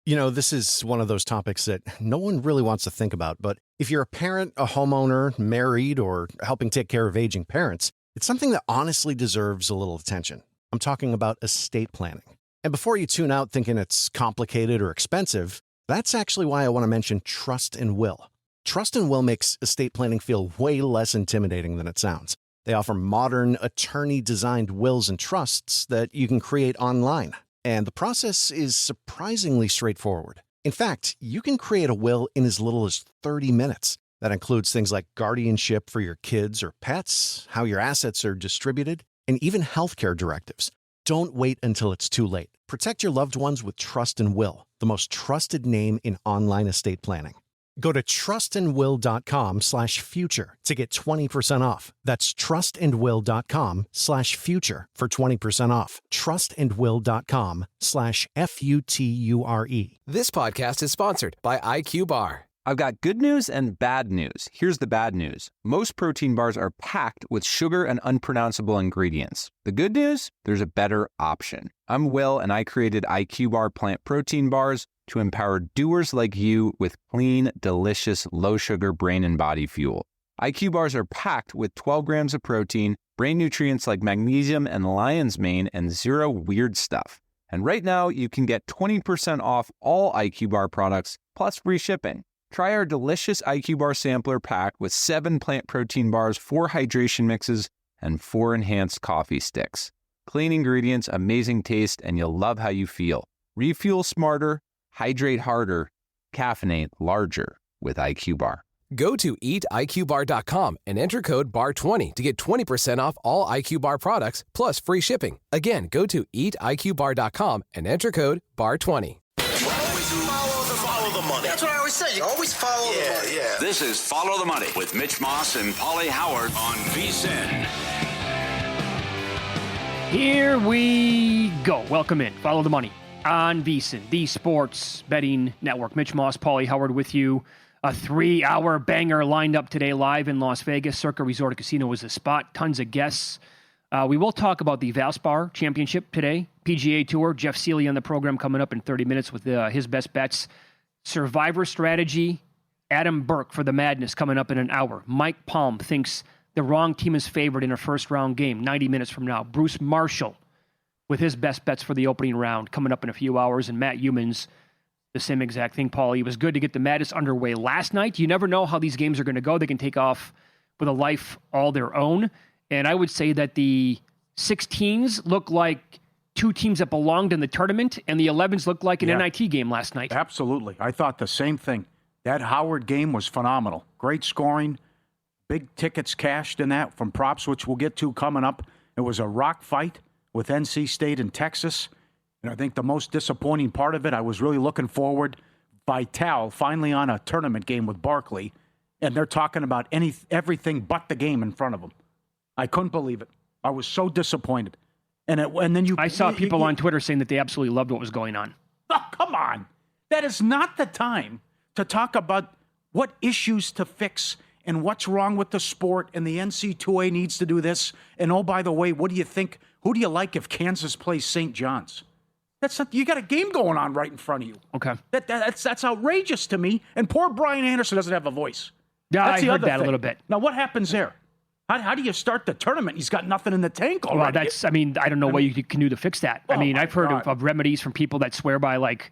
You know, this is one of those topics that no one really wants to think about, but if you're a parent, a homeowner, married, or helping take care of aging parents, it's something that honestly deserves a little attention. I'm talking about estate planning. And before you tune out thinking it's complicated or expensive, that's actually why I want to mention Trust and Will. Trust and Will makes estate planning feel way less intimidating than it sounds. They offer modern, attorney-designed wills and trusts that you can create online. And the process is surprisingly straightforward. In fact, you can create a will in as little as 30 minutes. That includes things like guardianship for your kids or pets, how your assets are distributed, and even healthcare directives. Don't wait until it's too late. Protect your loved ones with Trust and Will, the most trusted name in online estate planning. Go to trustandwill.com/future to get 20% off. That's trustandwill.com/future for 20% off. trustandwill.com/FUTURE. This podcast is sponsored by IQ Bar. I've got good news and bad news. Here's the bad news. Most protein bars are packed with sugar and unpronounceable ingredients. The good news? There's a better option. I'm Will, and I created IQ Bar plant protein bars to empower doers like you with clean, delicious, low-sugar brain and body fuel. IQ bars are packed with 12 grams of protein, brain nutrients like magnesium and lion's mane, and zero weird stuff. And right now, you can get 20% off all IQ Bar products, plus free shipping. Try our delicious IQ Bar sampler pack with 7 plant protein bars, 4 hydration mixes, and 4 enhanced coffee sticks. Clean ingredients, amazing taste, and you'll love how you feel. Refuel smarter, hydrate harder, caffeinate larger with IQ Bar. Go to eatiqbar.com and enter code BAR20 to get 20% off all IQ Bar products plus free shipping. Again, go to eatiqbar.com and enter code BAR20. Follow the money. That's what I always say. You always follow the money. Yeah. This is Follow the Money with Mitch Moss and Pauly Howard on VSiN. Here we go. Welcome in. Follow the Money on VSiN, the sports betting network. Mitch Moss, Pauly Howard with you. A 3-hour banger lined up today live in Las Vegas. Circa Resort and Casino was the spot. Tons of guests. We will talk about the Valspar Championship today. PGA Tour. Jeff Sealey on the program coming up in 30 minutes with his best bets. Survivor Strategy. Adam Burke for the Madness coming up in an hour. Mike Palm thinks the wrong team is favored in a first-round game 90 minutes from now. Bruce Marshall with his best bets for the opening round coming up in a few hours. And Matt Humans, the same exact thing, Pauly. It was good to get the Madness underway last night. You never know how these games are going to go. They can take off with a life all their own. And I would say that the 16s look like two teams that belonged in the tournament, and the 11s looked like an NIT game last night. Absolutely. I thought the same thing. That Howard game was phenomenal. Great scoring. Big tickets cashed in that from props, which we'll get to coming up. It was a rock fight with NC State and Texas. And I think the most disappointing part of it, I was really looking forward. Vital finally on a tournament game with Barkley, and they're talking about everything but the game in front of them. I couldn't believe it. I was so disappointed. And then I saw people on Twitter saying that they absolutely loved what was going on. Oh, come on. That is not the time to talk about what issues to fix and what's wrong with the sport, and the NC2A needs to do this. And oh, by the way, what do you think? Who do you like if Kansas plays St. John's? That's not, you got a game going on right in front of you. Okay. That's outrageous to me. And poor Brian Anderson doesn't have a voice. Yeah, that's I heard that a little bit. Now, what happens there? How do you start the tournament? He's got nothing in the tank already. Well, I don't know what you can do to fix that. I've heard of remedies from people that swear by, like,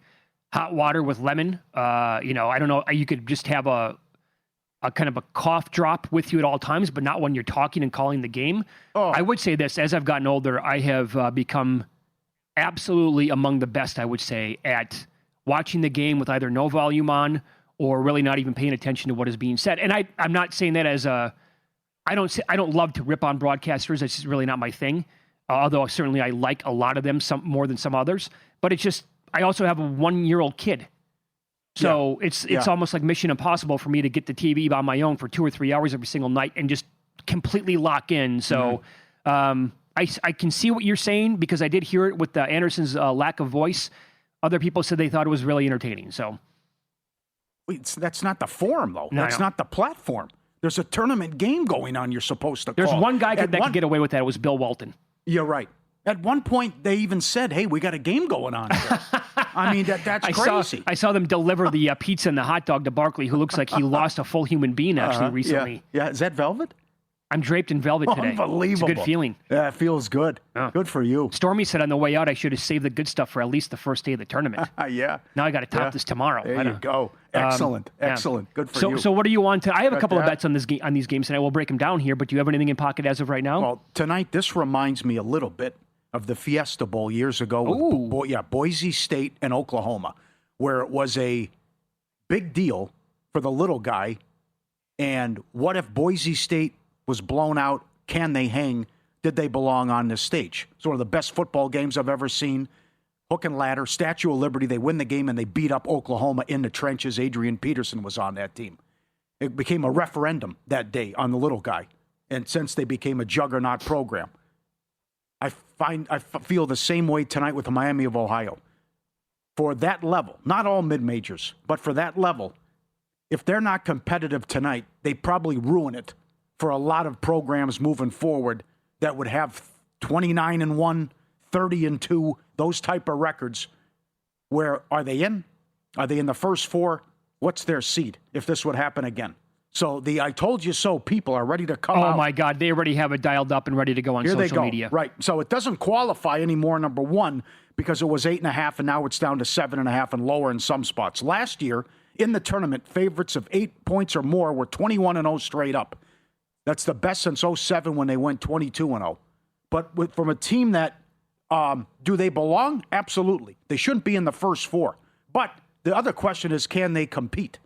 hot water with lemon. I don't know. You could just have a kind of a cough drop with you at all times, but not when you're talking and calling the game. I would say this, as I've gotten older, I have become absolutely among the best, I would say, at watching the game with either no volume on or really not even paying attention to what is being said. And I'm not saying that as I don't love to rip on broadcasters. It's just really not my thing. Although certainly I like a lot of them, some more than some others. But it's just, I also have a 1-year-old kid. So it's almost like Mission Impossible for me to get the TV on my own for 2 or 3 hours every single night and just completely lock in. So I can see what you're saying because I did hear it with Anderson's lack of voice. Other people said they thought it was really entertaining. So that's not the forum, though. No, that's not the platform. There's a tournament game going on you're supposed to call. There's one guy that could get away with that. It was Bill Walton. You're right. At one point, they even said, hey, we got a game going on here. I mean, that's crazy. I saw them deliver the pizza and the hot dog to Barkley, who looks like he lost a full human being actually recently. Yeah. Is that velvet? I'm draped in velvet today. Unbelievable. It's a good feeling. Yeah, it feels good. Yeah. Good for you. Stormy said on the way out I should have saved the good stuff for at least the first day of the tournament. Yeah. Now I got to top this tomorrow. There you go. Excellent. Excellent. Good for you. So what do you want to? I have a couple of bets on these games tonight. We'll break them down here. But do you have anything in pocket as of right now? Well, tonight this reminds me a little bit of the Fiesta Bowl years ago with Boise State and Oklahoma, where it was a big deal for the little guy. And what if Boise State was blown out? Can they hang? Did they belong on this stage? It's one of the best football games I've ever seen. Hook and ladder, Statue of Liberty. They win the game and they beat up Oklahoma in the trenches. Adrian Peterson was on that team. It became a referendum that day on the little guy. And since they became a juggernaut program, I feel the same way tonight with the Miami of Ohio. For that level, not all mid-majors, but for that level, if they're not competitive tonight, they probably ruin it for a lot of programs moving forward that would have 29-1, 30-2, those type of records. Where are they in? Are they in the first four? What's their seed if this would happen again? So the I told you so people are ready to come out. Oh, my God. They already have it dialed up and ready to go on social media. Right. So it doesn't qualify anymore, number one, because it was 8.5, and now it's down to 7.5 and lower in some spots. Last year, in the tournament, favorites of 8 points or more were 21-0 straight up. That's the best since 07 when they went 22-0. But from a team that, do they belong? Absolutely. They shouldn't be in the first four. But the other question is, can they compete?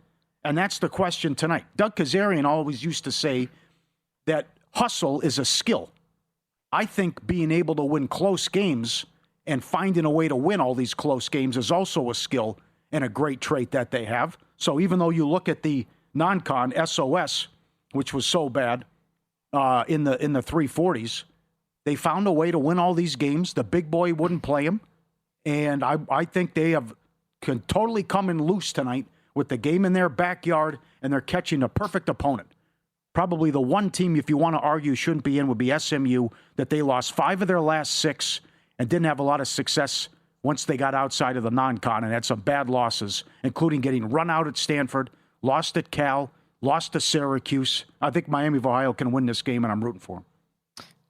And that's the question tonight. Doug Kazarian always used to say that hustle is a skill. I think being able to win close games and finding a way to win all these close games is also a skill and a great trait that they have. So even though you look at the non-con SOS, which was so bad in the 340s, they found a way to win all these games. The big boy wouldn't play them. And I think they can totally come in loose tonight with the game in their backyard, and they're catching a perfect opponent. Probably the one team, if you want to argue, shouldn't be in would be SMU, that they lost 5 of their last 6 and didn't have a lot of success once they got outside of the non-con and had some bad losses, including getting run out at Stanford, lost at Cal, lost to Syracuse. I think Miami of Ohio can win this game, and I'm rooting for them.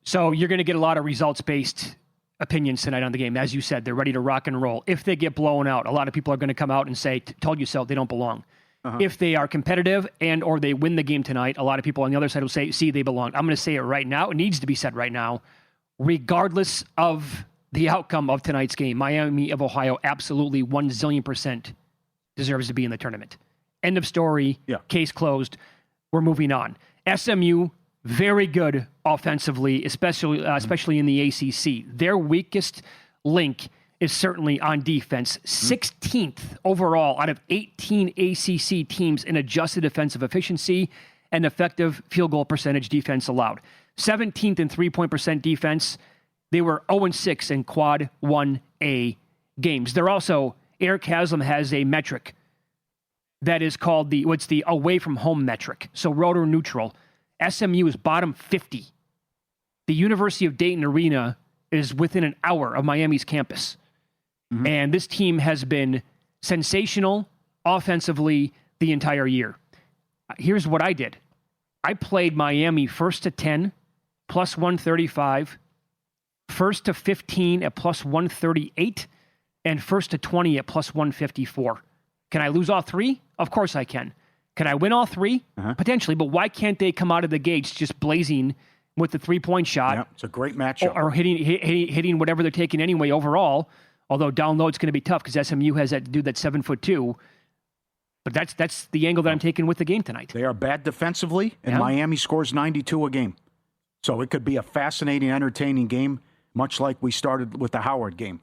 So you're going to get a lot of results-based opinions tonight on the game. As you said, they're ready to rock and roll. If they get blown out, a lot of people are going to come out and say, told you so, they don't belong. If they are competitive and or they win the game tonight, a lot of people on the other side will say, see, they belong. I'm going to say it right now. It needs to be said right now. Regardless of the outcome of tonight's game, Miami of Ohio absolutely 1 zillion% deserves to be in the tournament. End of story. Yeah. Case closed. We're moving on. SMU, very good offensively, especially in the ACC. Their weakest link is certainly on defense. 16th overall out of 18 ACC teams in adjusted defensive efficiency and effective field goal percentage defense allowed. 17th in three-point percent defense. They were 0-6 in quad 1A games. They're also, Eric Haslam has a metric that is called the away from home metric. So rotor neutral. SMU is bottom 50. The University of Dayton Arena is within an hour of Miami's campus. And this team has been sensational offensively the entire year. Here's what I did. I played Miami first to 10, plus 135, first to 15 at plus 138, and first to 20 at plus 154. Can I lose all three? Of course I can. Can I win all three? Potentially, but why can't they come out of the gates just blazing with the three-point shot? Yeah, it's a great matchup. Or hitting whatever they're taking anyway overall. Although down low it's going to be tough because SMU has that dude that's 7'2". But that's the angle that I'm taking with the game tonight. They are bad defensively, and Miami scores 92 a game. So it could be a fascinating, entertaining game, much like we started with the Howard game.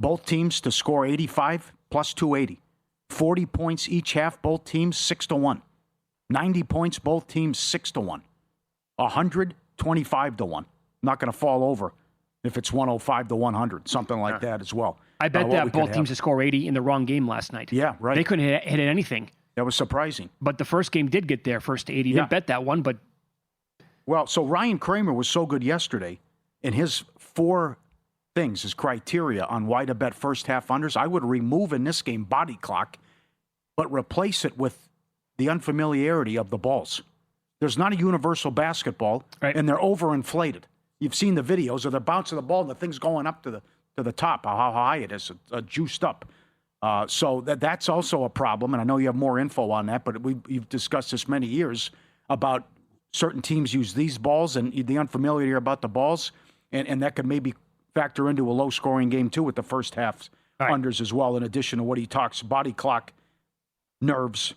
Both teams to score 85 plus 280. 40 points each half, both teams 6-1. 90 points, both teams 6-1. 100, 25-1. Not going to fall over if it's 105-100, something like that as well. I bet that both teams to score 80 in the wrong game last night. Yeah, right. They couldn't hit anything. That was surprising. But the first game did get there, first to 80. They bet that one, but... Well, so Ryan Kramer was so good yesterday in his 4 things as criteria on why to bet first half unders, I would remove in this game body clock, but replace it with the unfamiliarity of the balls. There's not a universal basketball, right, and they're overinflated. You've seen the videos of the bounce of the ball and the thing's going up to the top, how high it is, juiced up. So that's also a problem, and I know you have more info on that, but we've discussed this many years about certain teams use these balls and the unfamiliarity about the balls, and that could maybe factor into a low-scoring game, too, with the first half unders as well, in addition to what he talks, body clock, nerves,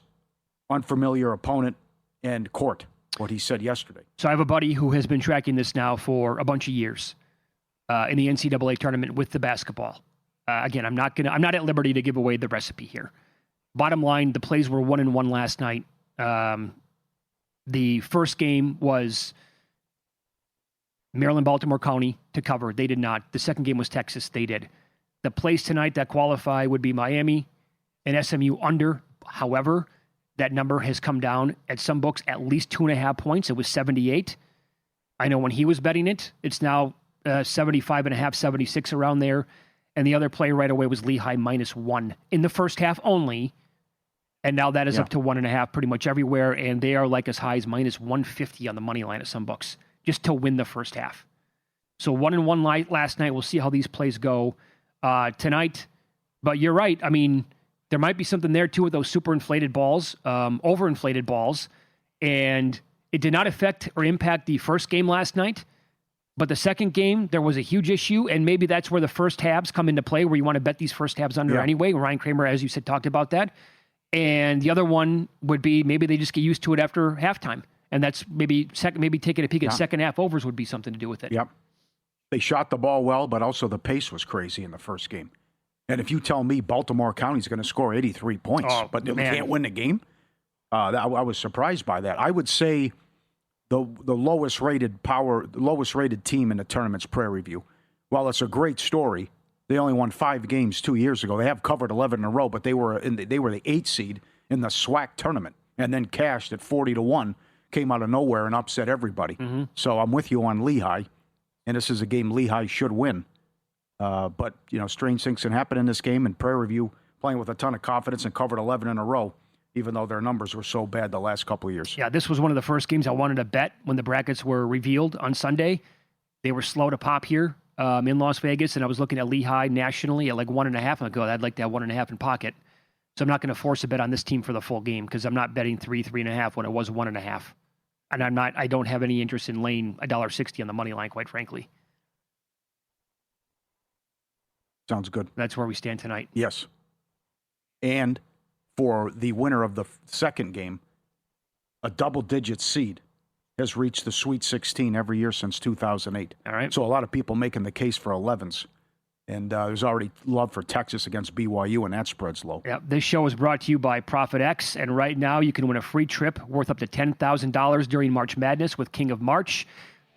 unfamiliar opponent, and court, what he said yesterday. So I have a buddy who has been tracking this now for a bunch of years in the NCAA tournament with the basketball. Again, I'm not at liberty to give away the recipe here. Bottom line, the plays were 1-1 last night. The first game was Maryland-Baltimore County to cover. They did not. The second game was Texas. They did. The plays tonight that qualify would be Miami and SMU under. However, that number has come down at some books at least 2.5 points. It was 78. I know when he was betting it, it's now 75.5, 76 around there. And the other play right away was Lehigh -1 in the first half only. And now that is up to 1.5 pretty much everywhere. And they are like as high as -150 on the money line at some books just to win the first half. So 1-1 last night. We'll see how these plays go tonight. But you're right. I mean, there might be something there, too, with those super inflated balls, overinflated balls. And it did not affect or impact the first game last night. But the second game, there was a huge issue. And maybe that's where the first halves come into play, where you want to bet these first halves under anyway. Ryan Kramer, as you said, talked about that. And the other one would be maybe they just get used to it after halftime. And that's maybe taking a peek at second half overs would be something to do with it. Yep. They shot the ball well, but also the pace was crazy in the first game. And if you tell me Baltimore County's going to score 83 points, but they can't win the game, I was surprised by that. I would say the lowest rated team in the tournament's Prairie View. While it's a great story, they only won 5 games 2 years ago. They have covered 11 in a row, but they were the 8th seed in the SWAC tournament, and then cashed at 40-1, came out of nowhere and upset everybody. Mm-hmm. So I'm with you on Lehigh, and this is a game Lehigh should win. But, strange things can happen in this game, and Prairie View playing with a ton of confidence and covered 11 in a row, even though their numbers were so bad the last couple of years. Yeah, this was one of the first games I wanted to bet when the brackets were revealed on Sunday. They were slow to pop here in Las Vegas, and I was looking at Lehigh nationally at like 1.5. I go, I'd like to have 1.5 in pocket. So I'm not going to force a bet on this team for the full game because I'm not betting 3.5 when it was 1.5. And I don't have any interest in laying $1.60 on the money line, quite frankly. Sounds good. That's where we stand tonight. Yes. And for the winner of the second game, a double-digit seed has reached the Sweet 16 every year since 2008. All right. So a lot of people making the case for 11s. And there's already love for Texas against BYU, and that spread's low. Yeah, this show is brought to you by ProfitX, and right now you can win a free trip worth up to $10,000 during March Madness with King of March.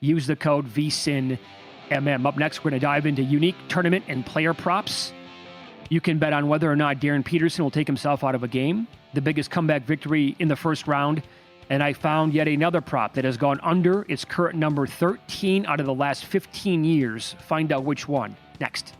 Use the code VSINMM. Up next, we're going to dive into unique tournament and player props. You can bet on whether or not Darren Peterson will take himself out of a game, the biggest comeback victory in the first round, and I found yet another prop that has gone under its current number 13 out of the last 15 years. Find out which one next.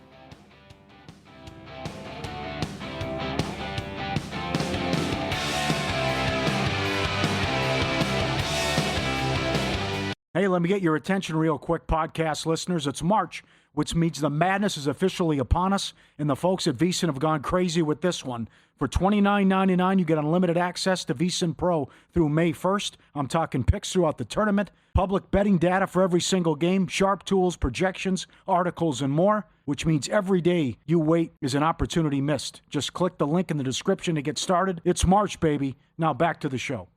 Hey, let me get your attention real quick, podcast listeners. It's March, which means the madness is officially upon us, and the folks at VSiN have gone crazy with this one. For $29.99, you get unlimited access to VSiN Pro through May 1st. I'm talking picks throughout the tournament, public betting data for every single game, sharp tools, projections, articles, and more, which means every day you wait is an opportunity missed. Just click the link in the description to get started. It's March, baby. Now back to the show.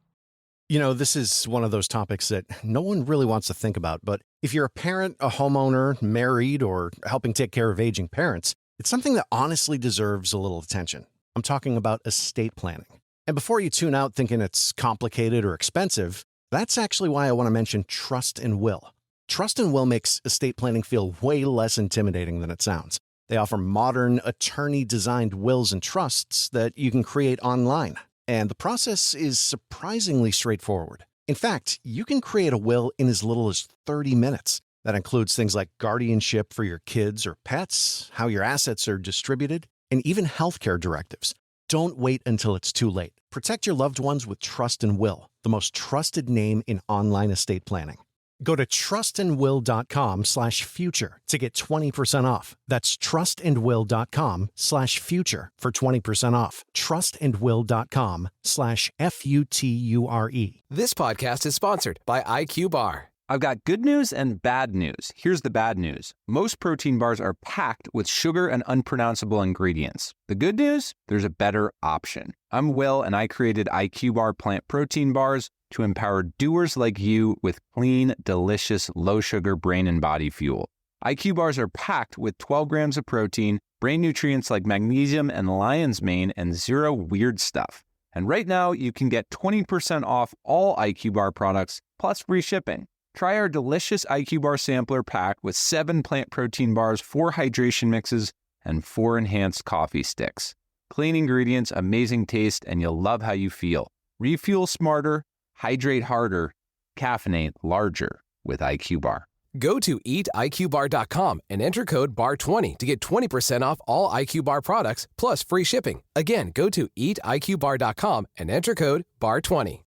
This is one of those topics that no one really wants to think about, but if you're a parent, a homeowner, married, or helping take care of aging parents, it's something that honestly deserves a little attention. I'm talking about estate planning. And before you tune out thinking it's complicated or expensive, that's actually why I want to mention Trust and Will. Trust and Will makes estate planning feel way less intimidating than it sounds. They offer modern, attorney-designed wills and trusts that you can create online. And the process is surprisingly straightforward. In fact, you can create a will in as little as 30 minutes. That includes things like guardianship for your kids or pets, how your assets are distributed, and even healthcare directives. Don't wait until it's too late. Protect your loved ones with Trust and Will, the most trusted name in online estate planning. Go to trustandwill.com/future to get 20% off. That's trustandwill.com/future for 20% off. trustandwill.com/FUTURE. This podcast is sponsored by IQ Bar. I've got good news and bad news. Here's the bad news. Most protein bars are packed with sugar and unpronounceable ingredients. The good news? There's a better option. I'm Will, and I created IQ Bar plant protein bars to empower doers like you with clean, delicious, low-sugar brain and body fuel. IQ bars are packed with 12 grams of protein, brain nutrients like magnesium and lion's mane, and zero weird stuff. And right now, you can get 20% off all IQ Bar products, plus free shipping. Try our delicious IQ Bar sampler pack with 7 plant protein bars, 4 hydration mixes, and 4 enhanced coffee sticks. Clean ingredients, amazing taste, and you'll love how you feel. Refuel smarter, hydrate harder, caffeinate larger with IQ Bar. Go to eatiqbar.com and enter code BAR20 to get 20% off all IQ Bar products plus free shipping. Again, go to eatiqbar.com and enter code BAR20.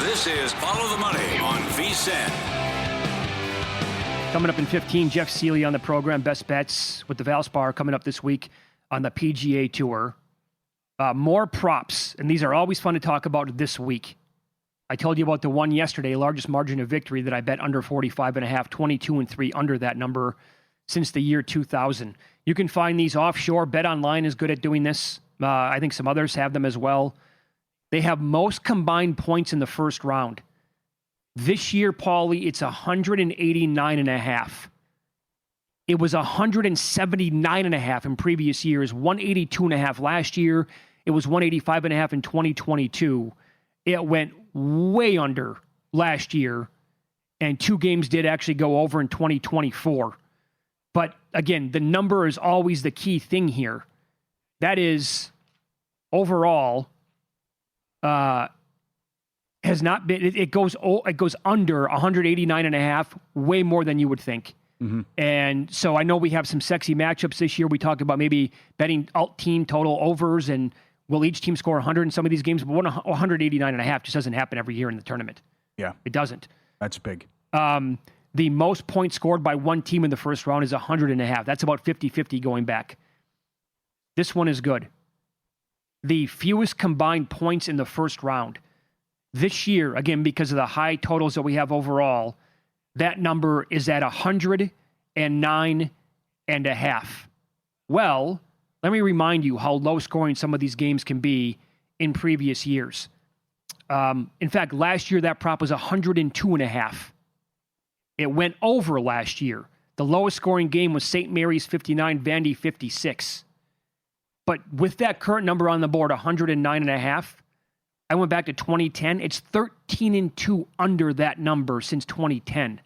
This is Follow the Money on VSiN. Coming up in 15, Jeff Sealey on the program, Best Bets with the Valspar coming up this week on the PGA Tour. More props, and these are always fun to talk about this week. I told you about the one yesterday, largest margin of victory that I bet under 45.5, 22-3 under that number since the year 2000. You can find these offshore. BetOnline is good at doing this. I think some others have them as well. They have most combined points in the first round. This year, Pauly, it's 189.5. It was 179.5 in previous years, 182.5 last year. It was 185.5 in 2022. It went way under last year, and 2 games did actually go over in 2024. But again, the number is always the key thing here. That is, overall, has not been. It goes under 189.5, way more than you would think. Mm-hmm. And so I know we have some sexy matchups this year. We talked about maybe betting alt-team total overs, and will each team score 100 in some of these games? But 189.5 just doesn't happen every year in the tournament. Yeah. It doesn't. That's big. The most points scored by one team in the first round is 100.5. That's about 50-50 going back. This one is good. The fewest combined points in the first round. This year, again, because of the high totals that we have overall, that number is at 109.5. Well, let me remind you how low scoring some of these games can be in previous years. In fact, last year that prop was 102.5. It went over last year. The lowest scoring game was St. Mary's 59, Vandy 56. But with that current number on the board, 109.5, I went back to 2010. It's 13-2 under that number since 2010.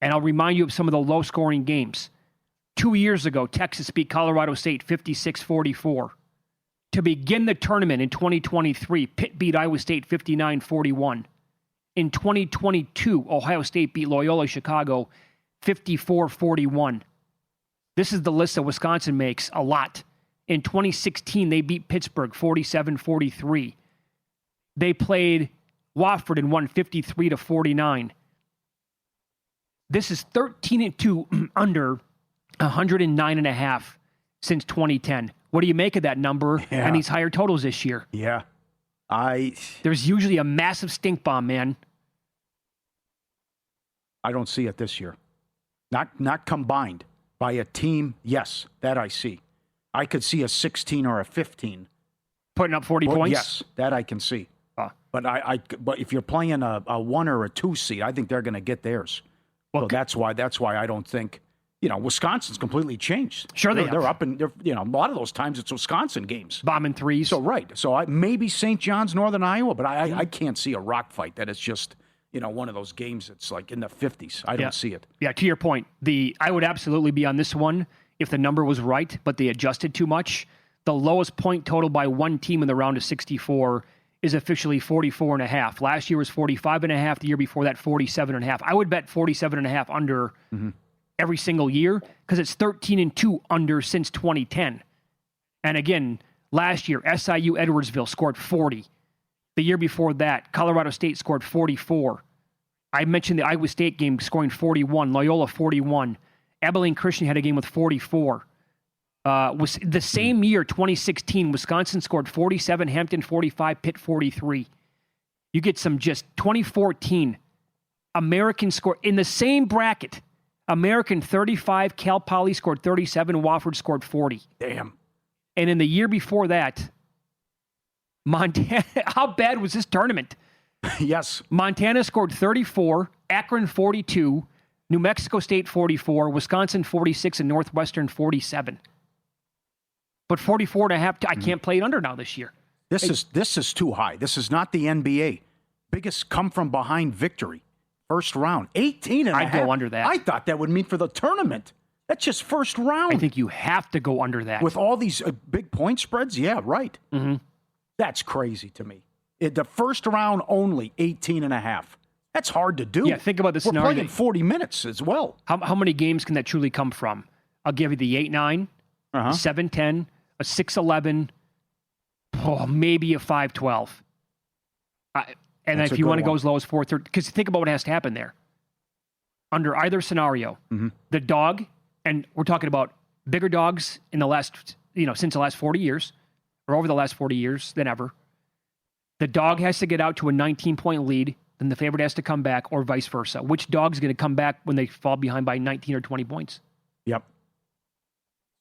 And I'll remind you of some of the low-scoring games. 2 years ago, Texas beat Colorado State 56-44. To begin the tournament in 2023, Pitt beat Iowa State 59-41. In 2022, Ohio State beat Loyola Chicago 54-41. This is the list that Wisconsin makes a lot. In 2016, they beat Pittsburgh 47-43. They played Wofford and won 53-49. This is 13-2 under 109.5 since 2010. What do you make of that number and these higher totals this year? Yeah. There's usually a massive stink bomb, man. I don't see it this year. Not combined by a team. Yes, that I see. I could see a 16 or a 15. Putting up 40 points? Yes, that I can see. But but if you're playing a 1 or a 2 seed, I think they're going to get theirs. Well, so that's why I don't think, Wisconsin's completely changed. Sure, they're up and a lot of those times it's Wisconsin games. Bombing threes. So right. So maybe St. John's, Northern Iowa, but I can't see a rock fight that it's just one of those games that's like in the 50s. I don't see it. Yeah, to your point, I would absolutely be on this one if the number was right, but they adjusted too much. The lowest point total by one team in the round of 64 is officially 44.5. Last year was 45.5. The year before that, 47.5. I would bet 47.5 under every single year because it's 13-2 under since 2010. And again, last year, SIU Edwardsville scored 40. The year before that, Colorado State scored 44. I mentioned the Iowa State game scoring 41, Loyola 41. Abilene Christian had a game with 44. Was the same year, 2016, Wisconsin scored 47, Hampton 45, Pitt 43. You get some just 2014 American score in the same bracket. American 35, Cal Poly scored 37, Wofford scored 40. Damn. And in the year before that, Montana, how bad was this tournament? Yes. Montana scored 34, Akron 42, New Mexico State 44, Wisconsin 46, and Northwestern 47. But 44.5, I can't play it under now this year. This is too high. This is not the NBA. Biggest come from behind victory. First round. 18 and a half. I'd go under that. I thought that would mean for the tournament. That's just first round. I think you have to go under that. With all these big point spreads? Yeah, right. Mm-hmm. That's crazy to me. The first round only, 18 and a half. That's hard to do. Yeah, think about this scenario. We're playing 40 minutes as well. How many games can that truly come from? I'll give you the 8-9, 7-10, a 6-11, maybe a 5-12. And if you want to go as low as 4-13, because think about what has to happen there. Under either scenario, the dog, and we're talking about bigger dogs in the last, since the last 40 years, or over the last 40 years than ever. The dog has to get out to a 19-point lead, then the favorite has to come back, or vice versa. Which dog's going to come back when they fall behind by 19 or 20 points? Yep.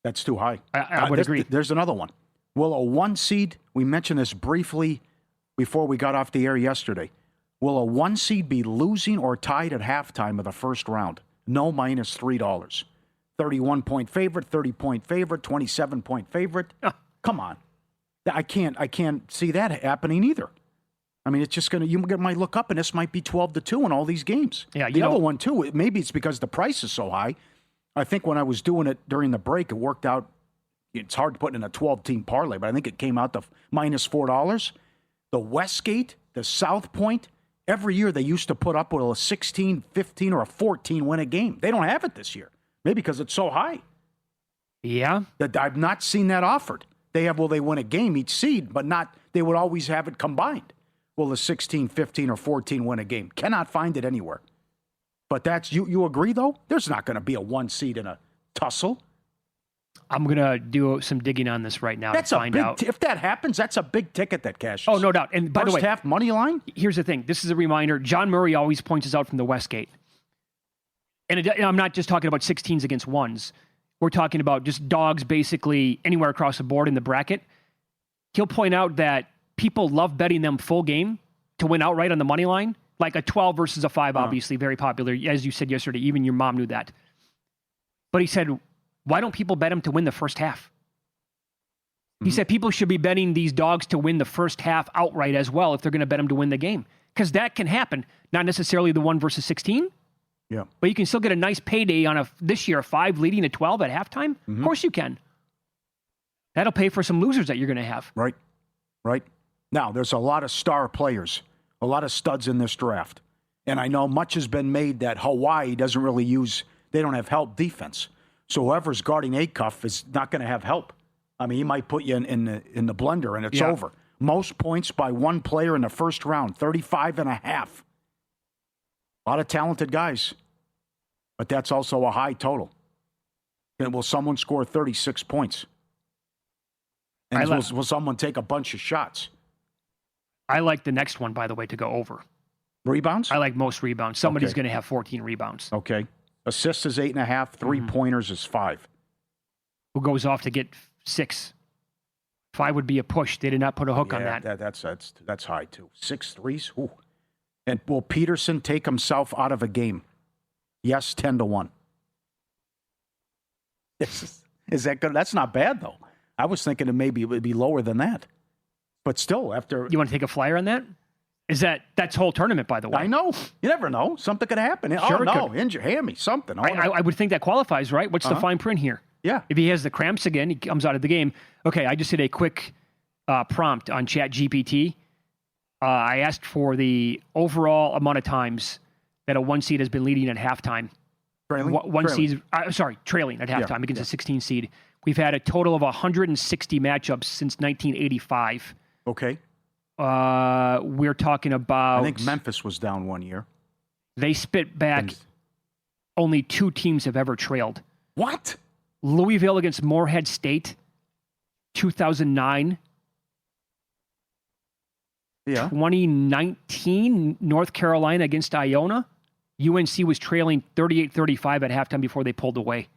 That's too high. I would agree. There's another one. Will a 1 seed, we mentioned this briefly before we got off the air yesterday, will a 1 seed be losing or tied at halftime of the first round? No, minus $3. 31-point favorite, 30-point favorite, 27-point favorite. Come on. I can't see that happening either. I mean, it's just going to, you might look up and this might be 12-2 in all these games. Yeah, the other one, too, maybe it's because the price is so high. I think when I was doing it during the break, it worked out. It's hard to put in a 12-team parlay, but I think it came out to minus $4. The Westgate, the South Point, every year they used to put up with a 16, 15, or a 14 win a game. They don't have it this year. Maybe because it's so high. Yeah. I've not seen that offered. They win a game each seed, but they would always have it combined. Will the 16, 15, or 14 win a game? Cannot find it anywhere. But that's, you agree, though? There's not going to be a 1 seed in a tussle. I'm going to do some digging on this right now to find out. If that happens, that's a big ticket that cashes. Oh, no doubt. And by the way, first half money line? Here's the thing. This is a reminder. John Murray always points us out from the Westgate. And I'm not just talking about 16s against 1s. We're talking about just dogs basically anywhere across the board in the bracket. He'll point out that people love betting them full game to win outright on the money line. Like a 12 versus a 5, obviously, very popular. As you said yesterday, even your mom knew that. But he said, why don't people bet them to win the first half? He said people should be betting these dogs to win the first half outright as well if they're going to bet them to win the game. Because that can happen. Not necessarily the 1 versus 16. Yeah. But you can still get a nice payday on this year, a 5 leading a 12 at halftime. Of course you can. That'll pay for some losers that you're going to have. Right. Now, there's a lot of star players, a lot of studs in this draft. And I know much has been made that Hawaii doesn't really they don't have help defense. So whoever's guarding Acuff is not going to have help. I mean, he might put you in the blender and it's over. Most points by one player in the first round, 35.5. A lot of talented guys. But that's also a high total. And will someone score 36 points? And will someone take a bunch of shots? I like the next one, by the way, to go over. Rebounds? I like most rebounds. Somebody's going to have 14 rebounds. Okay. Assists is 8.5. 3-pointers is 5. Who goes off to get 6? 5 would be a push. They did not put a hook on that. That's high, too. 6 threes? Ooh. And will Peterson take himself out of a game? Yes, 10-1. Is that good? That's not bad, though. I was thinking it would be lower than that. But still, after... You want to take a flyer on that? That's whole tournament, by the way. I know. You never know. Something could happen. Sure, injury, hammy, something. I would think that qualifies, right? What's the fine print here? Yeah. If he has the cramps again, he comes out of the game. Okay, I just did a quick prompt on ChatGPT. I asked for the overall amount of times that a 1 seed has been leading at halftime. Trailing at halftime against a 16 seed. We've had a total of 160 matchups since 1985. Okay. We're talking about... I think Memphis was down 1 year. They spit back. Only 2 teams have ever trailed. What? Louisville against Morehead State, 2009. Yeah. 2019, North Carolina against Iona. UNC was trailing 38-35 at halftime before they pulled away.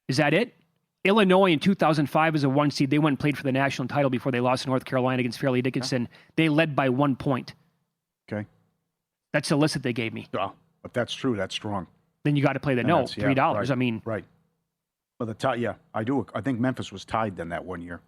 Is that it? Illinois in 2005 as a 1 seed. They went and played for the national title before they lost to North Carolina against Fairleigh Dickinson. Okay. They led by 1 point. Okay. That's the list that they gave me. Oh, if that's true, that's strong. Then you got to play the note, $3. Right, I mean. Right. Well, I do. I think Memphis was tied then that 1 year.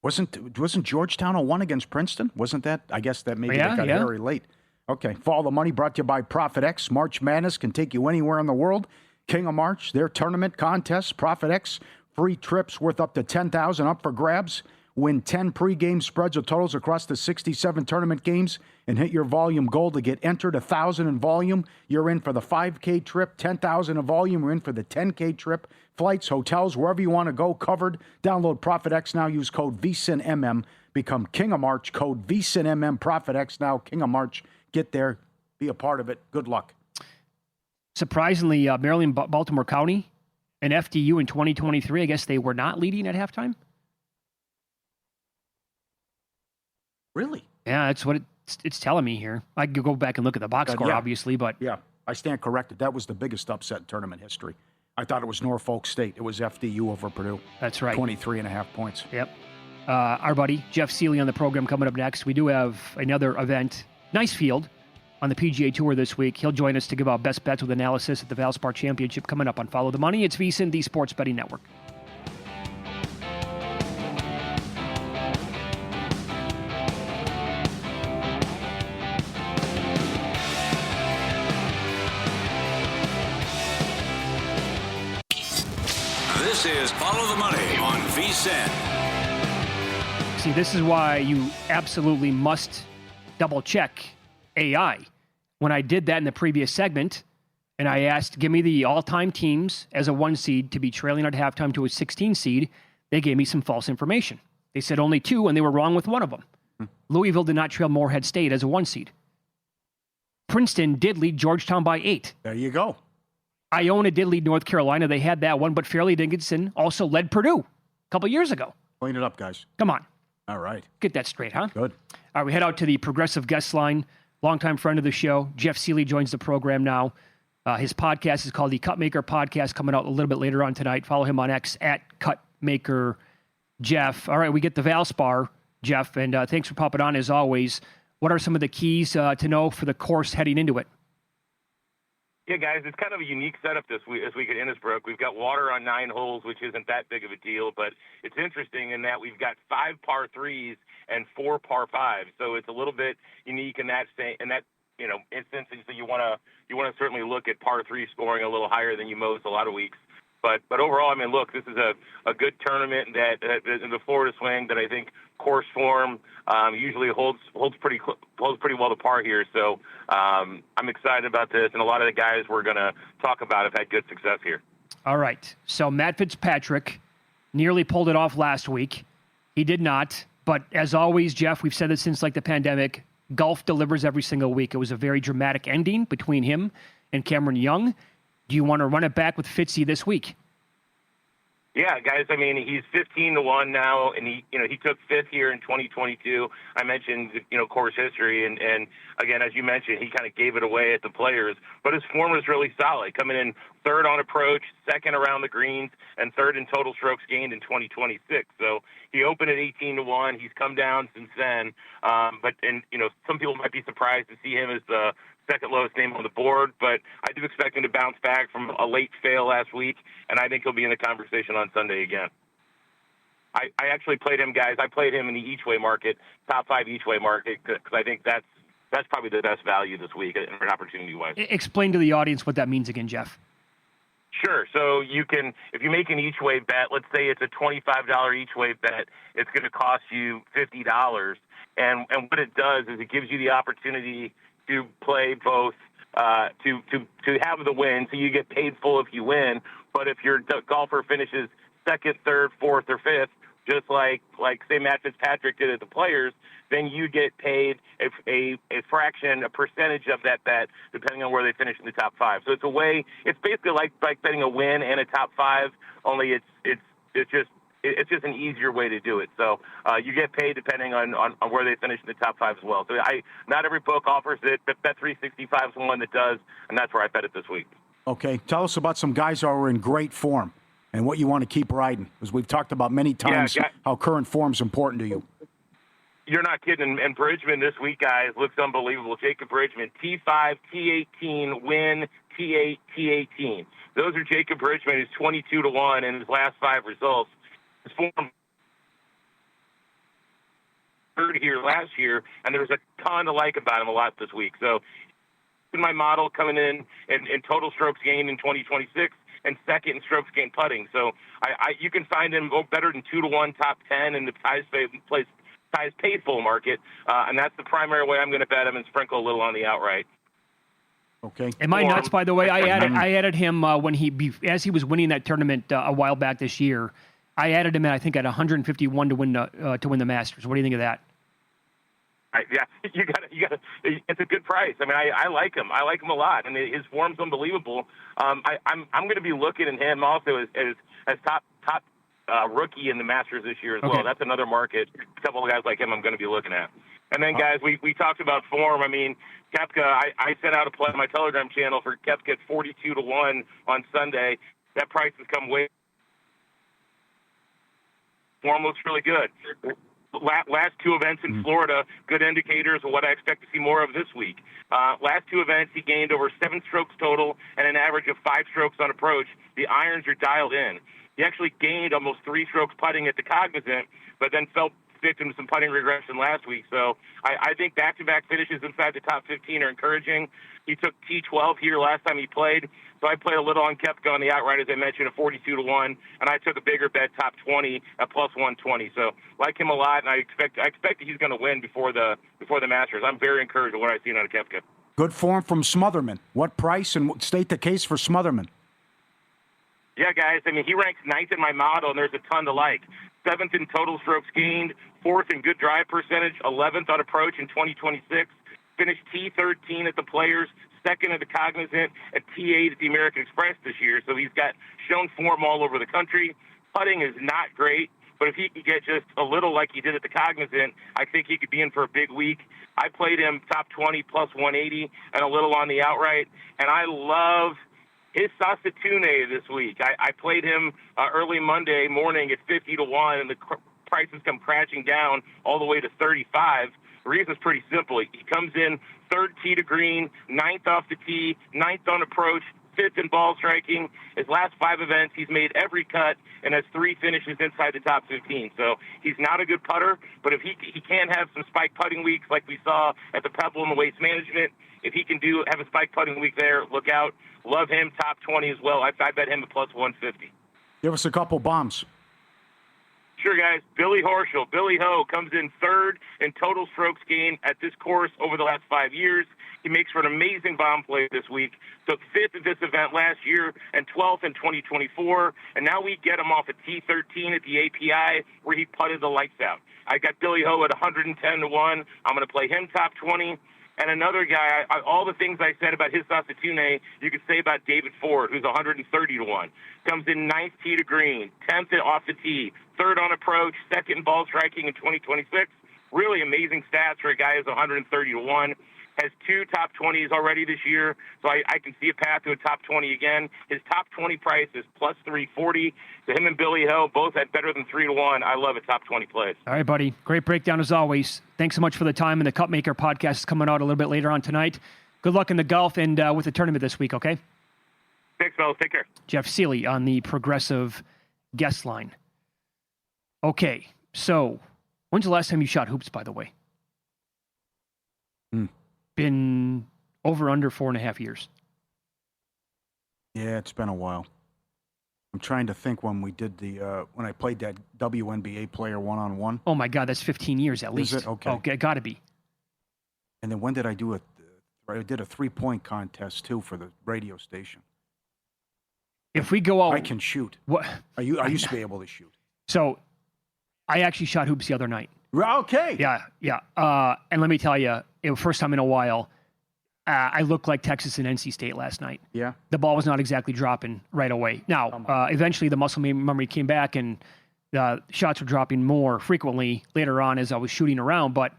Wasn't Georgetown a 1 against Princeton? Wasn't that? I guess that maybe that got very late. Okay. Follow the Money brought to you by Profit X. March Madness can take you anywhere in the world. King of March, their tournament contest, Profit X, free trips worth up to $10,000 up for grabs. Win 10 pregame spreads or totals across the 67 tournament games and hit your volume goal to get entered. 1,000 in volume, you're in for the 5K trip. 10,000 in volume, you're in for the 10K trip. Flights, hotels, wherever you want to go, covered. Download Profit X now. Use code VSINMM. Become King of March. Code VSINMM. Profit X now. King of March. Get there. Be a part of it. Good luck. Surprisingly, Maryland, Baltimore County, and FDU in 2023, I guess they were not leading at halftime. Really? Yeah, that's what it's telling me here. I could go back and look at the box score, obviously, but... Yeah, I stand corrected. That was the biggest upset in tournament history. I thought it was Norfolk State. It was FDU over Purdue. That's right. 23.5 points. Yep. Our buddy, Jeff Sealey, on the program coming up next. We do have another event, nice field, on the PGA Tour this week. He'll join us to give out best bets with analysis at the Valspar Championship coming up on Follow the Money. It's VSiN, the Sports Betting Network. This is Follow the Money on VSiN. See, this is why you absolutely must double-check AI. When I did that in the previous segment, and I asked, give me the all-time teams as a 1 seed to be trailing at halftime to a 16 seed, they gave me some false information. They said only 2, and they were wrong with one of them. Louisville did not trail Morehead State as a 1 seed. Princeton did lead Georgetown by 8. There you go. Iona did lead North Carolina. They had that one, but Fairleigh Dickinson also led Purdue a couple years ago. Clean it up, guys. Come on. All right. Get that straight, huh? Good. All right, we head out to the Progressive Guest Line. Longtime friend of the show, Jeff Sealey, joins the program now. His podcast is called the Cutmaker Podcast, coming out a little bit later on tonight. Follow him on X at Cutmaker Jeff. All right, we get the Valspar, Jeff, and thanks for popping on as always. What are some of the keys to know for the course heading into it? Yeah, guys, it's kind of a unique setup this week at Innisbrook. We've got water on 9 holes, which isn't that big of a deal, but it's interesting in that we've got 5 par 3s and 4 par 5s. So it's a little bit unique in that instance. So you want to certainly look at par 3 scoring a little higher than you most a lot of weeks. But overall, I mean, look, this is a good tournament that in the Florida swing that I think course form usually holds pretty well to par here. So I'm excited about this, and a lot of the guys we're going to talk about have had good success here. All right. So Matt Fitzpatrick nearly pulled it off last week. He did not. But as always, Jeff, we've said it since like the pandemic, golf delivers every single week. It was a very dramatic ending between him and Cameron Young. Do you want to run it back with Fitzy this week? Yeah, guys, I mean, he's 15-1 now, and he took 5th here in 2022. I mentioned, course history, and again, as you mentioned, he kind of gave it away at the Players, but his form was really solid, coming in 3rd on approach, 2nd around the greens, and 3rd in total strokes gained in 2026. So he opened at 18-1. He's come down since then, but some people might be surprised to see him as the second lowest name on the board, but I do expect him to bounce back from a late fail last week, and I think he'll be in the conversation on Sunday again. I actually played him, guys. I played him in the each-way market, top 5 each-way market, because I think that's probably the best value this week, opportunity-wise. Explain to the audience what that means again, Jeff. Sure. So you can, if you make an each way bet, let's say it's a $25 each way bet, it's going to cost you $50. And what it does is it gives you the opportunity to play both, to have the win, so you get paid full if you win. But if your golfer finishes second, third, fourth, or fifth, just like say Matt Fitzpatrick did at the Players, then you get paid a fraction, a percentage of that bet, depending on where they finish in the top five. So it's basically like betting a win and a top five, only it's just an easier way to do it. So you get paid depending on where they finish in the top five as well. So not every book offers it, but Bet365 is one that does, and that's where I bet it this week. Okay, tell us about some guys that are in great form and what you want to keep riding, because we've talked about many times how current form is important to you. You're not kidding. And Bridgman this week, guys, looks unbelievable. Jacob Bridgman, T5, T18, win, T8, T18. Those are Jacob Bridgman, who's 22-1 in his last 5 results. His form third here last year, and there's a ton to like about him a lot this week. So in my model coming in total strokes gained in 2026 and second in strokes gained putting. So you can find him go better than 2-1 top 10 in the ties paid full market, and that's the primary way I'm going to bet him and sprinkle a little on the outright. Okay. Am I nuts? By the way, I added him when as he was winning that tournament a while back this year. I added him, I think, at 151 to win the Masters. What do you think of that? Yeah, you got. It's a good price. I mean, I like him. I like him a lot, and his form's unbelievable. I'm going to be looking at him also as top rookie in the Masters this year as well. That's another market. A couple of guys like him I'm going to be looking at. And then, guys, we talked about form. I mean, Koepka, I sent out a play on my Telegram channel for Koepka at 42-1 on Sunday. That price has come way. Form looks really good. Last 2 events in Florida, good indicators of what I expect to see more of this week. Last 2 events, he gained over 7 strokes total and an average of 5 strokes on approach. The irons are dialed in. He actually gained almost 3 strokes putting at the Cognizant, but then fell victim to some putting regression last week. So I think back-to-back finishes inside the top 15 are encouraging. He took T12 here last time he played, so I played a little on Koepka on the outright, as I mentioned, at 42-1, and I took a bigger bet, top 20 at plus 120. So like him a lot, and I expect that he's going to win before the Masters. I'm very encouraged with what I've seen out of Koepka. Good form from Smotherman. What price, and state the case for Smotherman? Yeah, guys, I mean, he ranks 9th in my model, and there's a ton to like. 7th in total strokes gained, 4th in good drive percentage, 11th on approach in 2026, finished T13 at the Players, 2nd at the Cognizant, and T8 at the American Express this year. So he's got shown form all over the country. Putting is not great, but if he could get just a little like he did at the Cognizant, I think he could be in for a big week. I played him top 20 plus 180 and a little on the outright, and I love his Sasatune this week. I played him early Monday morning at 50-1, and the prices come crashing down all the way to 35. The reason is pretty simple. He comes in 3rd tee to green, 9th off the tee, 9th on approach, 5th in ball striking. His last 5 events, he's made every cut and has 3 finishes inside the top 15. So he's not a good putter, but if he can have some spike putting weeks like we saw at the Pebble and the Waste Management, if he can have a spike putting week there, look out. Love him, top 20 as well. I bet him at plus 150. Give us a couple bombs. Sure, guys. Billy Horschel. Billy Ho comes in 3rd in total strokes gained at this course over the last 5 years. He makes for an amazing bomb play this week. Took 5th at this event last year and 12th in 2024. And now we get him off at T13 at the API where he putted the lights out. I got Billy Ho at 110-1. I'm going to play him top 20. And another guy, all the things I said about his Sasatune, you could say about David Ford, who's 130-1. Comes in 9th tee to green, 10th off the tee, 3rd on approach, 2nd in ball striking in 2026. Really amazing stats for a guy who's 130-1. Has 2 top 20s already this year, so I can see a path to a top 20 again. His top 20 price is plus 340. So him and Billy Ho both at better than 3-1. I love a top 20 plays. All right, buddy. Great breakdown as always. Thanks so much for the time. And the Cupmaker podcast is coming out a little bit later on tonight. Good luck in the golf and with the tournament this week, okay? Thanks, fellas. Take care. Jeff Sealey on the Progressive guest line. Okay, so when's the last time you shot hoops, by the way? Been over under 4.5 years. Yeah, it's been a while. I'm trying to think when we did when I played that WNBA player one-on-one. Oh, my God, that's 15 years at least. Is it? Okay. Oh, got to be. And then when did I do it? I did a 3-point contest, too, for the radio station. If we go out... I can shoot. What? I used to be able to shoot. So, I actually shot hoops the other night. Okay. Yeah. And let me tell you, it was first time in a while, I looked like Texas and NC State last night. Yeah. The ball was not exactly dropping right away. Now, eventually the muscle memory came back and the shots were dropping more frequently later on as I was shooting around. But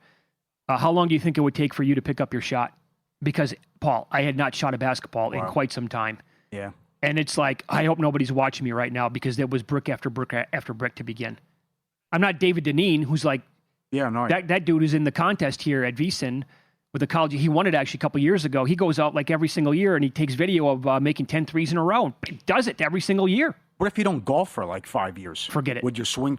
how long do you think it would take for you to pick up your shot? Because, Paul, I had not shot a basketball in quite some time. Yeah. And it's like, I hope nobody's watching me right now because there was brick after brick after brick to begin. I'm not David Deneen, who's like, that dude is in the contest here at VSiN with the college. He won it actually a couple years ago. He goes out like every single year and he takes video of making 10 threes in a row. He does it every single year. What if you don't golf for like 5 years? Forget it. Would your swing,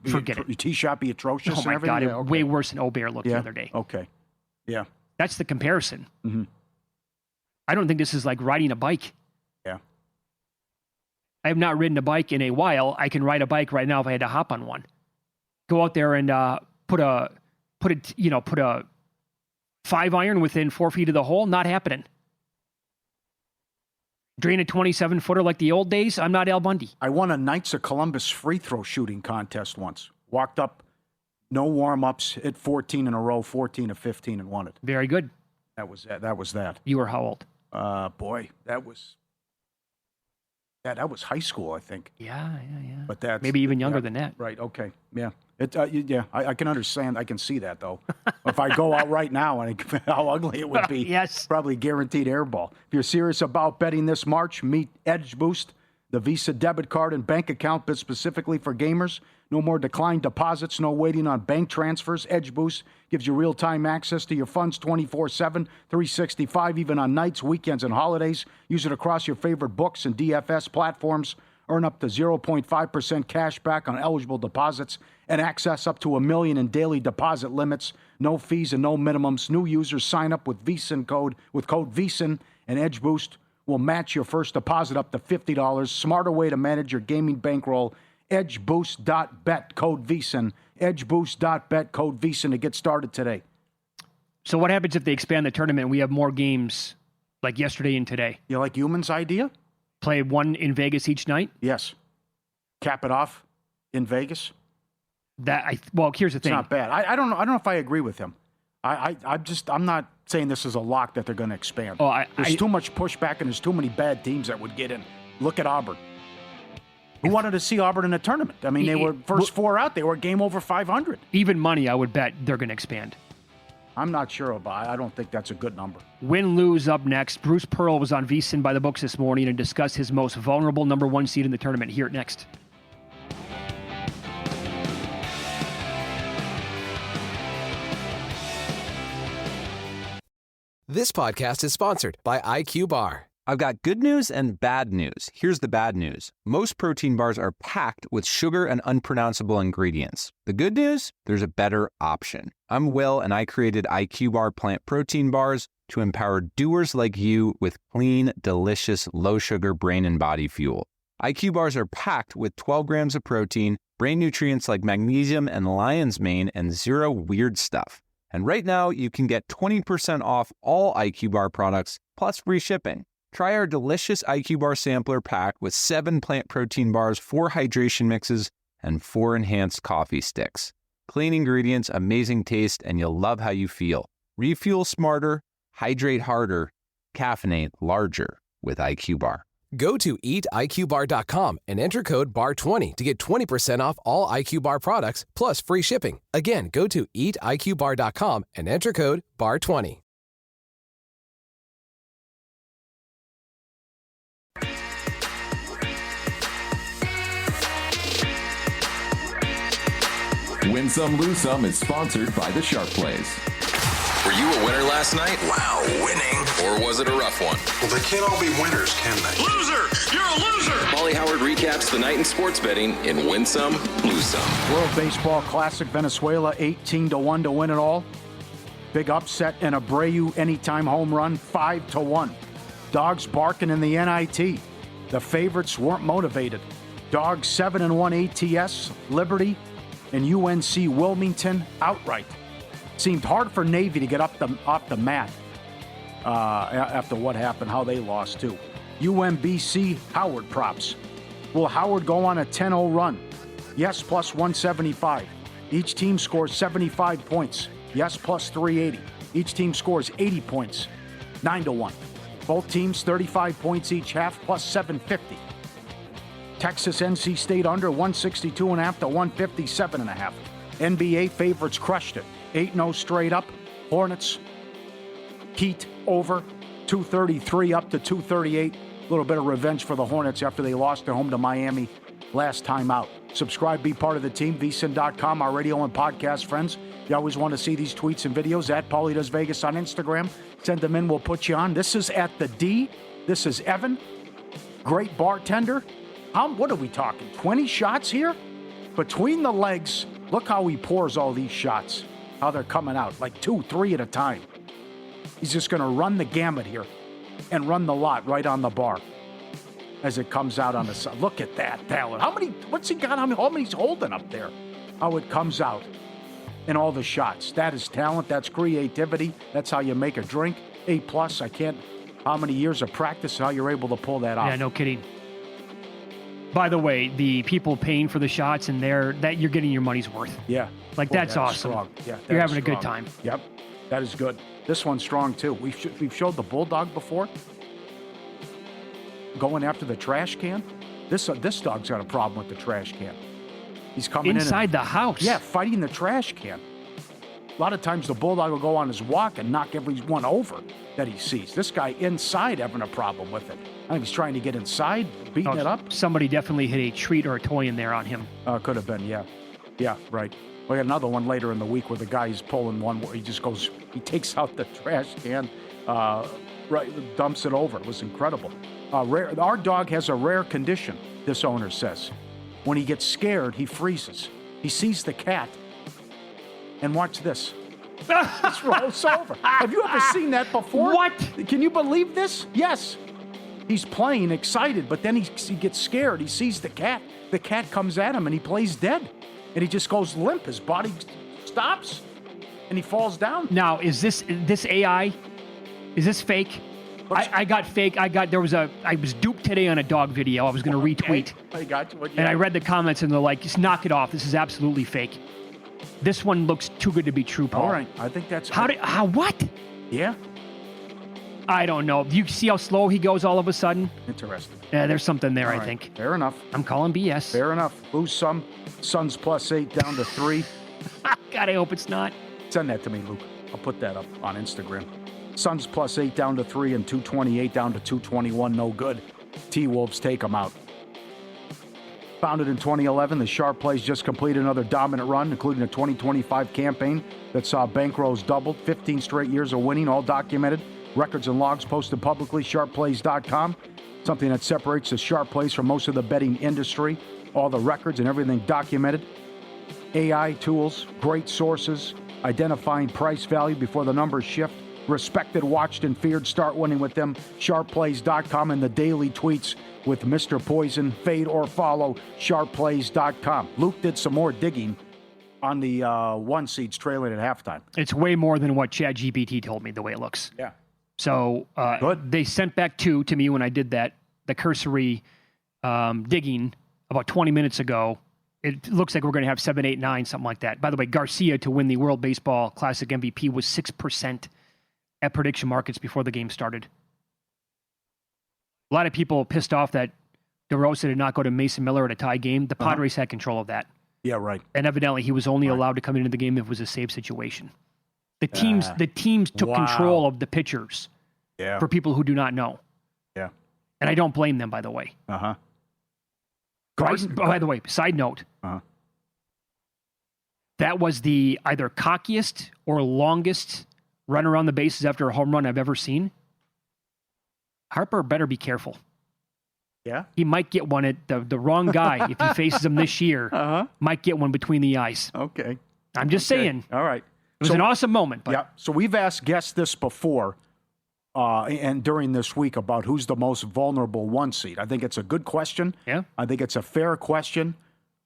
Forget it. Your tee shot be atrocious? Oh my God, way worse than Obear looked the other day. Okay. Yeah. That's the comparison. Mm-hmm. I don't think this is like riding a bike. Yeah. I have not ridden a bike in a while. I can ride a bike right now if I had to hop on one. Go out there and put a 5-iron within 4 feet of the hole. Not happening. Drain a 27-footer like the old days. I'm not Al Bundy. I won a Knights of Columbus free throw shooting contest once. Walked up, no warm-ups, hit 14 in a row, 14 of 15, and won it. Very good. That was that. You were how old? Boy, that was high school, I think. Yeah. But that's maybe even younger than that. Right. Okay. Yeah. I can understand. I can see that though. If I go out right now, and how ugly it would be. Yes. Probably guaranteed airball. If you're serious about betting this March, meet Edge Boost, the Visa debit card and bank account built specifically for gamers. No more declined deposits, no waiting on bank transfers. Edge Boost gives you real-time access to your funds 24/7, 365, even on nights, weekends, and holidays. Use it across your favorite books and DFS platforms. Earn up to 0.5% cash back on eligible deposits and access up to $1 million in daily deposit limits. No fees and no minimums. New users sign up with VSiN code VSiN, and Edge Boost will match your first deposit up to $50. Smarter way to manage your gaming bankroll. EdgeBoost.bet, code VSiN. EdgeBoost.bet, code VSiN to get started today. So what happens if they expand the tournament and we have more games like yesterday and today? You like Human's idea? Play one in Vegas each night? Yes. Cap it off in Vegas? Here's the thing. It's not bad. I don't know if I agree with him. I'm not saying this is a lock that they're going to expand. There's too much pushback and there's too many bad teams that would get in. Look at Auburn. Who wanted to see Auburn in a tournament? I mean, they were first four out. They were game over 500. Even money, I would bet they're going to expand. I'm not sure about it. I don't think that's a good number. Win-lose up next. Bruce Pearl was on VSiN by the books this morning and discussed his most vulnerable number one seed in the tournament. Hear it next. This podcast is sponsored by IQ Bar. I've got good news and bad news. Here's the bad news. Most protein bars are packed with sugar and unpronounceable ingredients. The good news? There's a better option. I'm Will, and I created IQ Bar plant protein bars to empower doers like you with clean, delicious, low-sugar brain and body fuel. IQ Bars are packed with 12 grams of protein, brain nutrients like magnesium and lion's mane, and zero weird stuff. And right now, you can get 20% off all IQ Bar products, plus free shipping. Try our delicious IQ Bar sampler pack with 7 plant protein bars, 4 hydration mixes, and 4 enhanced coffee sticks. Clean ingredients, amazing taste, and you'll love how you feel. Refuel smarter, hydrate harder, caffeinate larger with IQ Bar. Go to eatiqbar.com and enter code BAR20 to get 20% off all IQ Bar products, plus free shipping. Again, go to eatiqbar.com and enter code BAR20. Win Some, Lose Some is sponsored by the Sharp Plays. Were you a winner last night? Wow, winning. Or was it a rough one? Well, they can't all be winners, can they? Loser! You're a loser! Pauly Howard recaps the night in sports betting in Win Some, Lose Some. World Baseball Classic, Venezuela, 18-1 to win it all. Big upset and Abreu anytime home run, 5-1. Dogs barking in the NIT. The favorites weren't motivated. Dogs 7-1 ATS, Liberty, and UNC Wilmington outright. Seemed hard for Navy to get off the mat after what happened, how they lost too. UMBC Howard props. Will Howard go on a 10-0 run? Yes, plus 175. Each team scores 75 points. Yes, plus 380. Each team scores 80 points. 9-1. Both teams 35 points each half, plus 750. Texas NC State under 162.5 to 157.5. NBA favorites crushed it. 8-0 straight up. Hornets, Heat over 233 up to 238. A little bit of revenge for the Hornets after they lost at home to Miami last time out. Subscribe, be part of the team, vsin.com, our radio and podcast friends. You always want to see these tweets and videos at Pauly Does Vegas on Instagram. Send them in, we'll put you on. This is at the D. This is Evan. Great bartender. What are we talking? 20 shots here? Between the legs, look how he pours all these shots. How they're coming out, like 2, 3 at a time. He's just going to run the gamut here and run the lot right on the bar as it comes out on the side. Look at that talent. What's he got? How many he's holding up there? How it comes out in all the shots. That is talent. That's creativity. That's how you make a drink. A+. How many years of practice, how you're able to pull that off. Yeah, no kidding. By the way, the people paying for the shots and that you're getting your money's worth. Yeah. Like, that's awesome. Strong. Yeah, you're having a good time. Yep. That is good. This one's strong, too. We've showed the Bulldog before. Going after the trash can. This dog's got a problem with the trash can. He's coming inside the house. Yeah, fighting the trash can. A lot of times the Bulldog will go on his walk and knock everyone over that he sees. This guy inside having a problem with it. I think he's trying to get inside, beating it up. Somebody definitely hit a treat or a toy in there on him. Could have been, yeah. Yeah, right. We got another one later in the week where the guy is pulling one where he takes out the trash can, dumps it over. It was incredible. Our dog has a rare condition, this owner says. When he gets scared, he freezes. He sees the cat, and watch this. This rolls over. Have you ever seen that before? What? Can you believe this? Yes. He's playing, excited, but then he gets scared. He sees the cat. The cat comes at him, and he plays dead. And he just goes limp. His body stops, and he falls down. Now, is this AI? Is this fake? I got fake. I was duped today on a dog video. I was going to retweet. I got you. And I read the comments, and they're like, just knock it off. This is absolutely fake. This one looks too good to be true, Paul. All right. I think that's... What? Yeah. I don't know. Do you see how slow he goes all of a sudden? Interesting. Yeah, there's something there, all I right. think. Fair enough. I'm calling BS. Fair enough. Lose some. Suns +8 down to 3. God, I hope it's not. Send that to me, Luke. I'll put that up on Instagram. Suns +8 down to 3 and 228 down to 221. No good. T-Wolves take them out. Founded in 2011, the Sharp Plays just completed another dominant run, including a 2025 campaign that saw bankrolls doubled, 15 straight years of winning, all documented. Records and logs posted publicly, sharpplays.com. Something that separates the Sharp Plays from most of the betting industry. All the records and everything documented. AI tools, great sources, identifying price value before the numbers shift. Respected, watched, and feared. Start winning with them. Sharpplays.com and the daily tweets with Mr. Poison. Fade or follow sharpplays.com. Luke did some more digging on the one seeds trailing at halftime. It's way more than what ChatGPT told me, the way it looks. Yeah. So they sent back 2 to me when I did that, the cursory digging about 20 minutes ago. It looks like we're going to have 7, 8, 9, something like that. By the way, Garcia to win the World Baseball Classic MVP was 6% at prediction markets before the game started. A lot of people pissed off that DeRosa did not go to Mason Miller at a tie game. The Padres had control of that. Yeah, right. And evidently he was only allowed to come into the game if it was a save situation. The teams took control of the pitchers for people who do not know. Yeah. And I don't blame them, by the way. Uh-huh. By the way, side note, that was the either cockiest or longest run around the bases after a home run I've ever seen. Harper better be careful. Yeah? He might get one at the wrong guy if he faces him this year. Might get one between the eyes. Okay. I'm just saying. All right. It was an awesome moment. But yeah. So we've asked guests this before. and during this week about who's the most vulnerable 1 seed. I think it's a good question. Yeah. I think it's a fair question.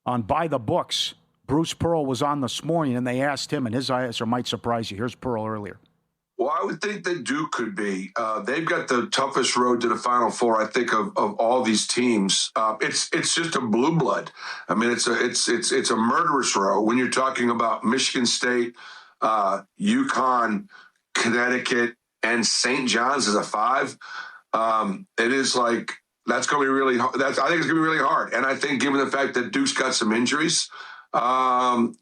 On By the Books, Bruce Pearl was on this morning, and they asked him, and his answer might surprise you. Here's Pearl earlier. Well, I would think that Duke could be. They've got the toughest road to the Final Four, I think, of all these teams. It's just a blue blood. I mean, it's a murderous row when you're talking about Michigan State, UConn, Connecticut, and St. John's as a 5. It is like that's going to be really. I think it's going to be really hard. And I think, given the fact that Duke's got some injuries, I'm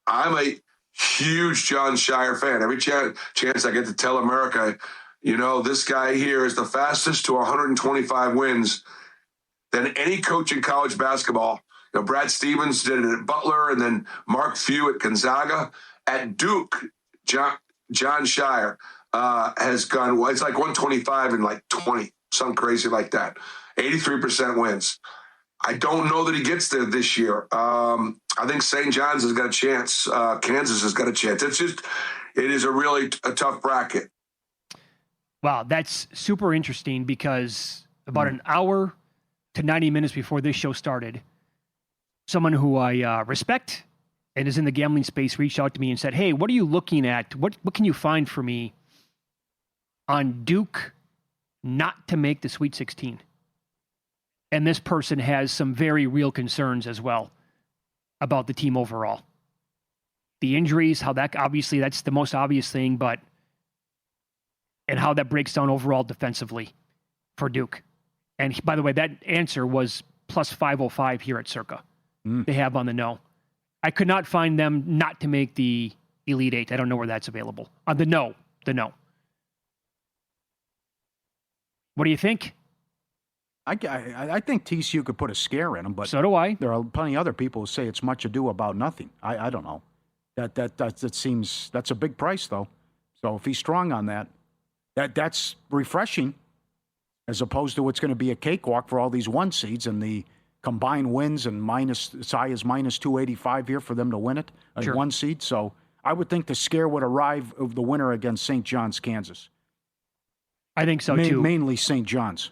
a huge John Shire fan. Every chance I get to tell America, this guy here is the fastest to 125 wins than any coach in college basketball. Brad Stevens did it at Butler, and then Mark Few at Gonzaga. At Duke, John Shire has gone, it's like 125 and like 20, something crazy like that. 83% wins. I don't know that he gets there this year. I think St. John's has got a chance. Kansas has got a chance. It is a tough bracket. Wow, that's super interesting because about an hour to 90 minutes before this show started, someone who I respect and is in the gambling space reached out to me and said, hey, what are you looking at? What can you find for me on Duke not to make the Sweet 16? And this person has some very real concerns as well about the team overall. The injuries, how that, obviously that's the most obvious thing, and how that breaks down overall defensively for Duke. And by the way, that answer was plus 505 here at Circa. They have on the no. I could not find them not to make the Elite Eight. I don't know where that's available. The no. What do you think? I think TCU could put a scare in them, but so do I. There are plenty of other people who say it's much ado about nothing. I don't know. That seems that's a big price though. So if he's strong on that's refreshing, as opposed to what's going to be a cakewalk for all these 1 seeds and the combined wins and as high as minus 285 here for them to win it as Sure. 1 seed. So I would think the scare would arrive of the winner against St. John's, Kansas. I think so too. Mainly St. John's.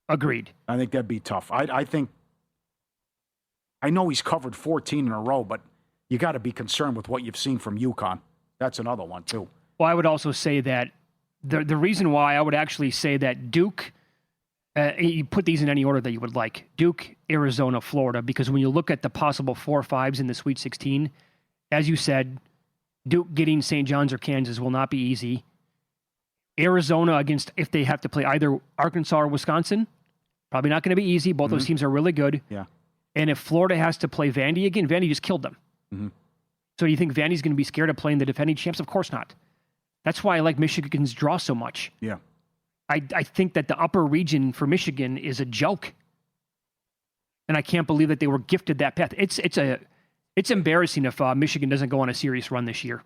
Agreed. I think that'd be tough. I know he's covered 14 in a row, but you got to be concerned with what you've seen from UConn. That's another one, too. Well, I would also say that the reason why I would actually say that Duke, you put these in any order that you would like, Duke, Arizona, Florida, because when you look at the possible 4 or 5s in the Sweet 16, as you said, Duke getting St. John's or Kansas will not be easy. Arizona against, if they have to play either Arkansas or Wisconsin, probably not going to be easy. Both those teams are really good. Yeah. And if Florida has to play Vandy again, Vandy just killed them. Mm-hmm. So do you think Vandy's going to be scared of playing the defending champs? Of course not. That's why I like Michigan's draw so much. Yeah. I think that the upper region for Michigan is a joke. And I can't believe that they were gifted that path. It's embarrassing if Michigan doesn't go on a serious run this year.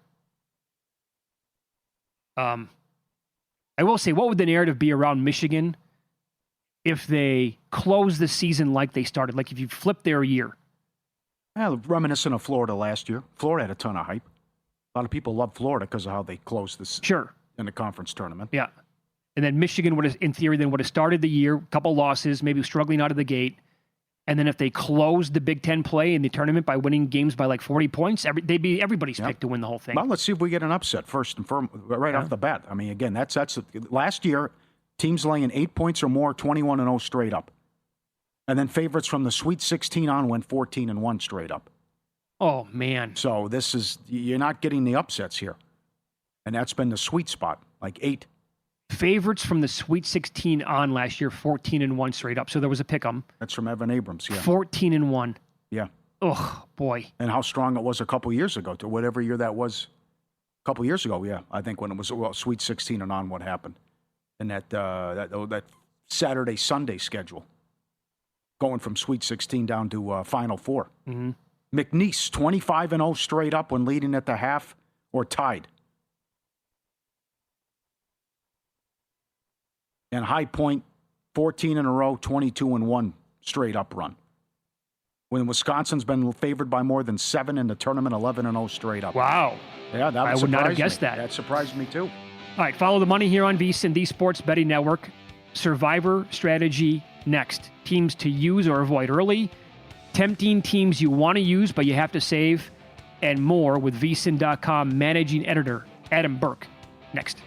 I will say, what would the narrative be around Michigan if they close the season like they started? Like if you flip their year. Well, reminiscent of Florida last year. Florida had a ton of hype. A lot of people love Florida because of how they closed this in the conference tournament. Yeah. And then Michigan would have, in theory, would have started the year, a couple losses, maybe struggling out of the gate. And then if they closed the Big Ten play in the tournament by winning games by like 40 points, they'd be everybody's pick to win the whole thing. Well, let's see if we get an upset first and right off the bat. I mean, again, that's last year, teams laying 8 points or more, 21-0 straight up. And then favorites from the Sweet 16 on went 14-1 straight up. Oh, man. So you're not getting the upsets here. And that's been the sweet spot, like 8. Favorites from the Sweet 16 on last year, 14-1 straight up. So there was a pick-em. That's from Evan Abrams, yeah. 14-1. Yeah. Oh, boy. And how strong it was a couple years ago, to whatever year that was. A couple years ago, yeah. I think when it was Sweet 16 and on what happened. And that Saturday, Sunday schedule. Going from Sweet 16 down to Final Four. Mm-hmm. McNeese, 25-0 straight up when leading at the half or tied. And High Point, 14 in a row, 22-1 straight up run. When Wisconsin's been favored by more than 7 in the tournament, 11-0 straight up. Wow. Yeah, that I would not have guessed that. That surprised me too. All right, follow the money here on VSiN, the Sports Betting Network. Survivor strategy next. Teams to use or avoid early. Tempting teams you want to use, but you have to save. And more with VSiN.com managing editor Adam Burke. Next.